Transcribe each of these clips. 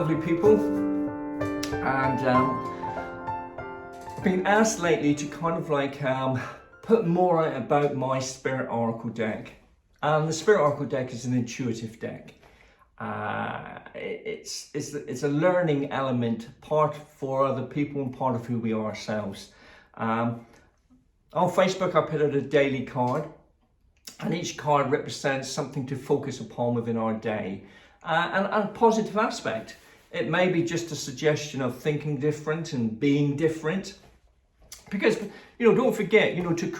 lovely people, and I've been asked lately to kind of like put more out about my Spirit Oracle deck. The Spirit Oracle deck is an intuitive deck. It's a learning element, part for other people and part of who we are ourselves. On Facebook, I put out a daily card, and each card represents something to focus upon within our day, and a positive aspect. It may be just a suggestion of thinking different and being different, because don't forget, to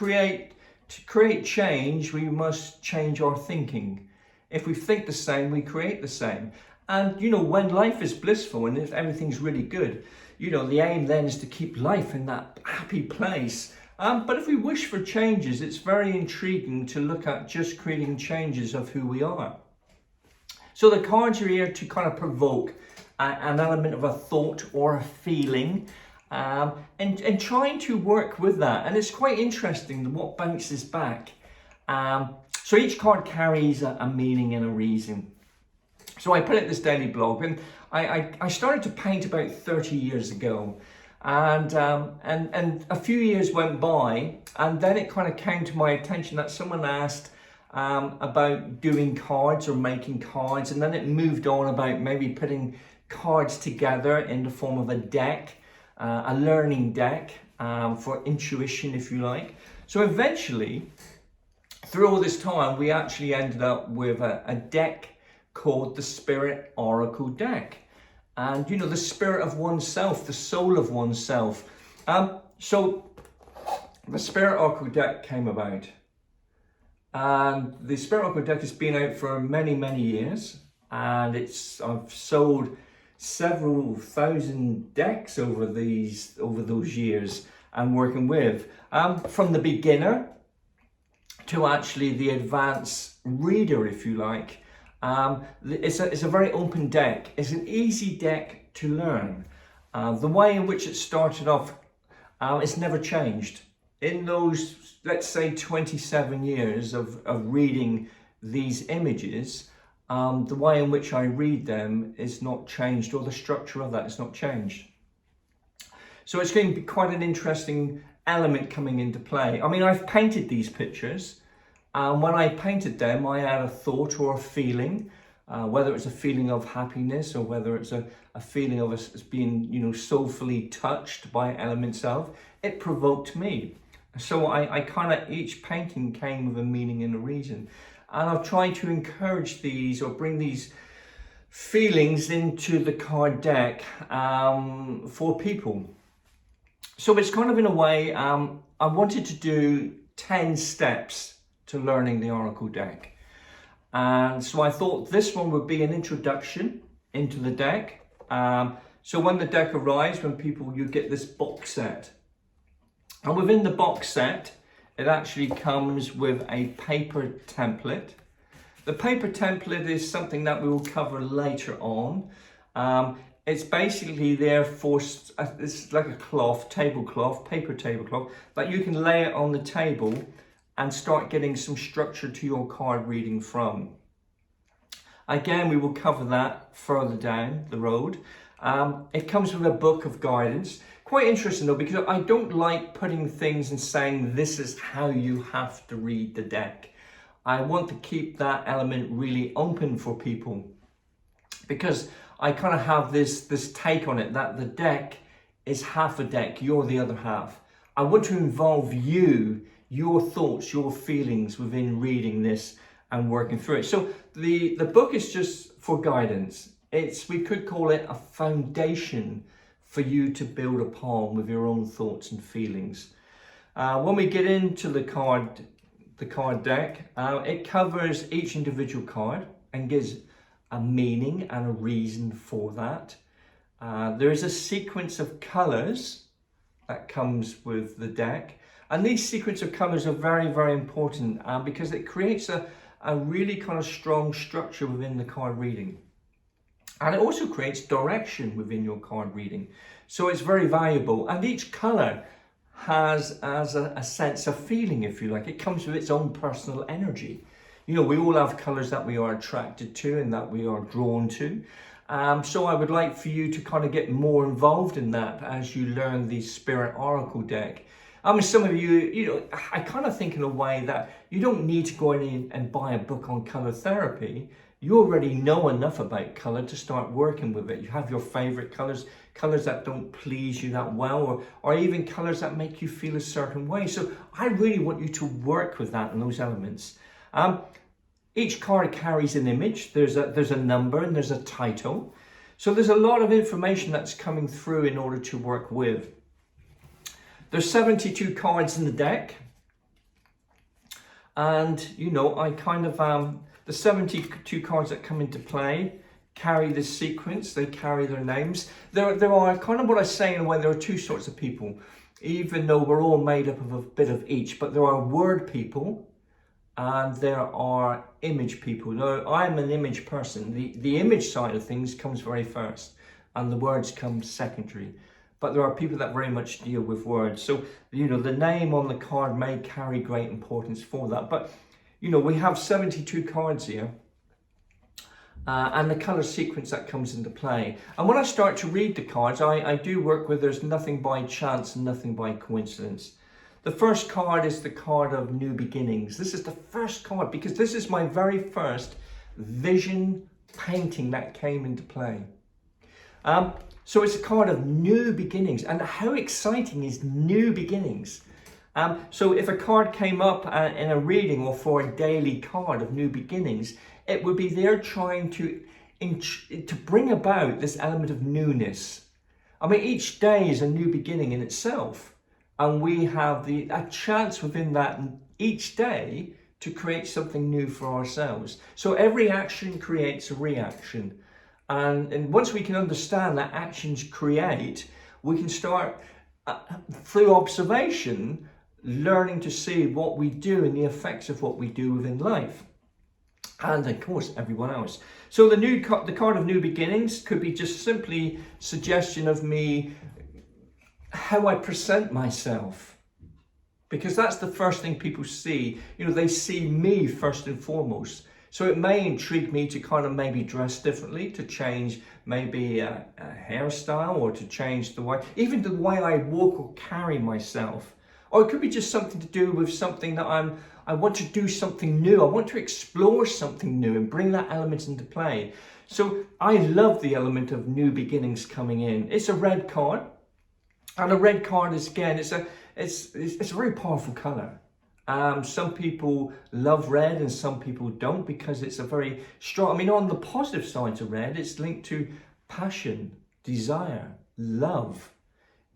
create change, we must change our thinking. If we think the same, we create the same. And when life is blissful and if everything's really good, the aim then is to keep life in that happy place. But if we wish for changes, it's very intriguing to look at just creating changes of who we are. So the cards are here to kind of provoke an element of a thought or a feeling, and trying to work with that. And it's quite interesting what bounces back. So each card carries a meaning and a reason. So I put out this daily blog, and I started to paint about 30 years ago. And a few years went by, and then it kind of came to my attention that someone asked about doing cards or making cards, and then it moved on about maybe putting cards together in the form of a deck, a learning deck for intuition, if you like. So eventually, through all this time, we actually ended up with a deck called the Spirit Oracle deck. And the spirit of oneself, the soul of oneself. So the Spirit Oracle deck came about. And the Spirit Oracle deck has been out for many, many years. And I've sold several thousand decks over those years I'm working with. From the beginner to actually the advanced reader, if you like. It's a very open deck. It's an easy deck to learn. The way in which it started off, it's never changed. In those, let's say, 27 years of reading these images, the way in which I read them is not changed, or the structure of that is not changed. So it's going to be quite an interesting element coming into play. I mean, I've painted these pictures. When I painted them, I had a thought or a feeling, whether it's a feeling of happiness or whether it's a feeling of us being, soulfully touched by elements of, it provoked me. So I kind of, each painting came with a meaning and a reason. And I've tried to encourage these or bring these feelings into the card deck for people. So it's kind of, in a way, I wanted to do 10 steps to learning the Oracle deck. And so I thought this one would be an introduction into the deck. So when the deck arrives, you get this box set. And within the box set, it actually comes with a paper template. The paper template is something that we will cover later on. It's basically there for, it's like a cloth, tablecloth, paper tablecloth, that you can lay it on the table and start getting some structure to your card reading from. Again, we will cover that further down the road. It comes with a book of guidance. Quite interesting though, because I don't like putting things and saying this is how you have to read the deck. I want to keep that element really open for people, because I kind of have this take on it that the deck is half a deck, you're the other half. I want to involve you, your thoughts, your feelings within reading this and working through it. So the book is just for guidance. We could call it a foundation for you to build upon with your own thoughts and feelings. When we get into the card deck, it covers each individual card and gives a meaning and a reason for that. There is a sequence of colours that comes with the deck. And these sequence of colours are very, very important because it creates a really kind of strong structure within the card reading. And it also creates direction within your card reading. So it's very valuable. And each colour has a sense of feeling, if you like. It comes with its own personal energy. We all have colours that we are attracted to and that we are drawn to. So I would like for you to kind of get more involved in that as you learn the Spirit Oracle deck. I mean, some of you, I kind of think in a way that you don't need to go in and buy a book on color therapy. You already know enough about color to start working with it. You have your favorite colors, colors that don't please you that well, or even colors that make you feel a certain way. So I really want you to work with that and those elements. Each card carries an image. There's a number and there's a title. So there's a lot of information that's coming through in order to work with. There's 72 cards in the deck. And, I kind of, the 72 cards that come into play carry this sequence. They carry their names. There are kind of what I say in a way, there are two sorts of people, even though we're all made up of a bit of each, but there are word people and there are image people. Now, I'm an image person. The image side of things comes very first and the words come secondary. But there are people that very much deal with words. So, the name on the card may carry great importance for that. But, we have 72 cards here. And the colour sequence that comes into play. And when I start to read the cards, I do work with there's nothing by chance and nothing by coincidence. The first card is the card of New Beginnings. This is the first card because this is my very first vision painting that came into play. So it's a card of new beginnings. And how exciting is new beginnings? So if a card came up in a reading or for a daily card of new beginnings, it would be there trying to bring about this element of newness. I mean, each day is a new beginning in itself. And we have a chance within that each day to create something new for ourselves. So every action creates a reaction. And once we can understand that actions create, we can start, through observation, learning to see what we do and the effects of what we do within life. And of course, everyone else. So the card of New Beginnings could be just simply suggestion of me, how I present myself. Because that's the first thing people see. They see me first and foremost. So it may intrigue me to kind of maybe dress differently, to change maybe a hairstyle, or to change the way, even the way I walk or carry myself. Or it could be just something to do with something that I want to do something new. I want to explore something new and bring that element into play. So I love the element of new beginnings coming in. It's a red card. And a red card is, again, it's a very powerful colour. Some people love red and some people don't because it's a very strong, I mean, on the positive side of red, it's linked to passion, desire, love.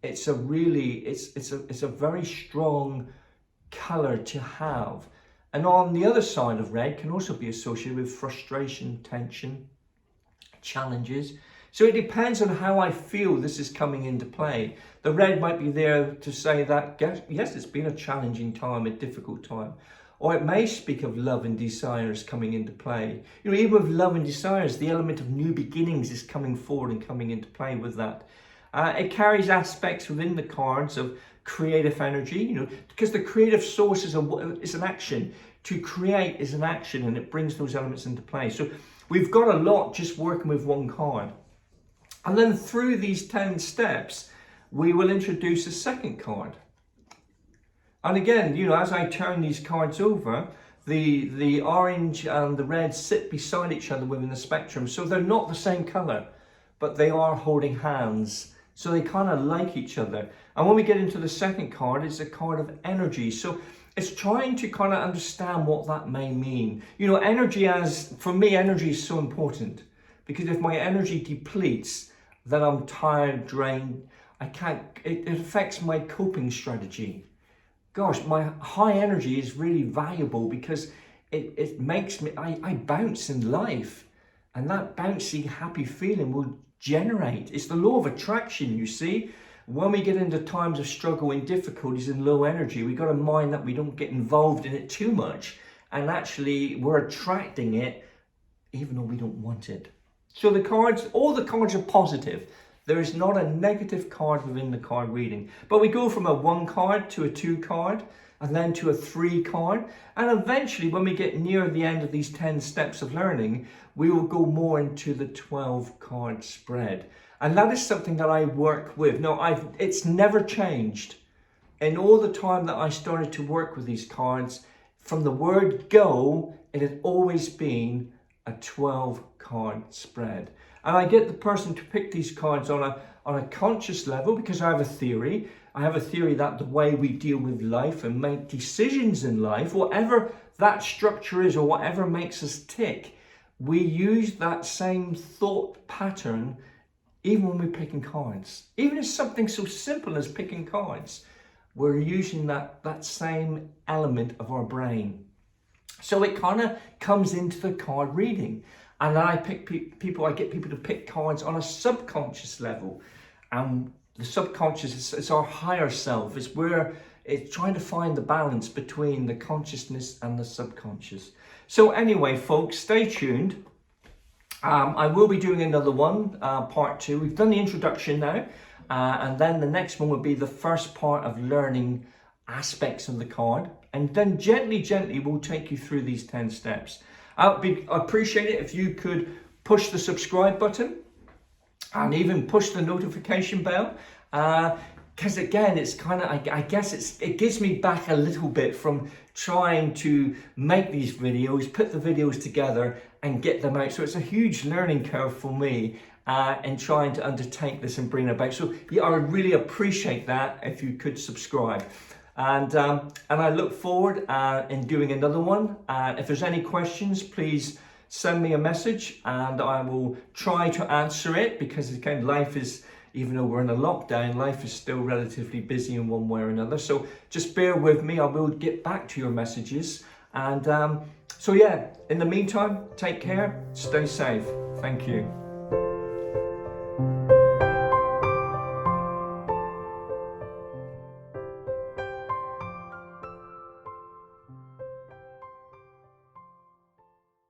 It's a very strong colour to have. And on the other side of red can also be associated with frustration, tension, challenges. So it depends on how I feel this is coming into play. The red might be there to say that, yes, it's been a challenging time, a difficult time. Or it may speak of love and desires coming into play. Even with love and desires, the element of new beginnings is coming forward and coming into play with that. It carries aspects within the cards of creative energy, because the creative source is an action. To create is an action, and it brings those elements into play. So we've got a lot just working with one card. And then through these 10 steps, we will introduce a second card. And again, as I turn these cards over, the orange and the red sit beside each other within the spectrum. So they're not the same color, but they are holding hands. So they kind of like each other. And when we get into the second card, it's a card of energy. So it's trying to kind of understand what that may mean. Energy for me, energy is so important. Because if my energy depletes, then I'm tired, drained. It affects my coping strategy. Gosh, my high energy is really valuable because it makes me, I bounce in life. And that bouncy, happy feeling will generate. It's the law of attraction, you see. When we get into times of struggle and difficulties and low energy, we've got to mind that we don't get involved in it too much. And actually, we're attracting it even though we don't want it. So all the cards are positive. There is not a negative card within the card reading. But we go from a 1 card to a 2 card. and then to a 3 card. And eventually, when we get near the end of these 10 steps of learning, we will go more into the 12 card spread. And that is something that I work with. No, it's never changed. In all the time that I started to work with these cards, from the word go, it had always been a 12 card spread. And I get the person to pick these cards on a conscious level, because I have a theory. I have a theory that the way we deal with life and make decisions in life, whatever that structure is or whatever makes us tick, we use that same thought pattern even when we're picking cards. Even if something so simple as picking cards, we're using that same element of our brain. So it kind of comes into the card reading. And then I get people to pick cards on a subconscious level. And the subconscious is our higher self. It's trying to find the balance between the consciousness and the subconscious. So anyway, folks, stay tuned. I will be doing another one, part 2. We've done the introduction now. And then the next one will be the first part of learning aspects of the card. And then gently we'll take you through these 10 steps. I'd appreciate it if you could push the subscribe button and even push the notification bell. Because again, it's kind of, I guess it gives me back a little bit from trying to make these videos, put the videos together and get them out. So it's a huge learning curve for me in trying to undertake this and bring it about. So yeah, I would really appreciate that if you could subscribe. And I look forward in doing another one. If there's any questions, please send me a message and I will try to answer it, because again, life is, even though we're in a lockdown, life is still relatively busy in one way or another. So just bear with me, I will get back to your messages. And so yeah, in the meantime, take care, stay safe. Thank you.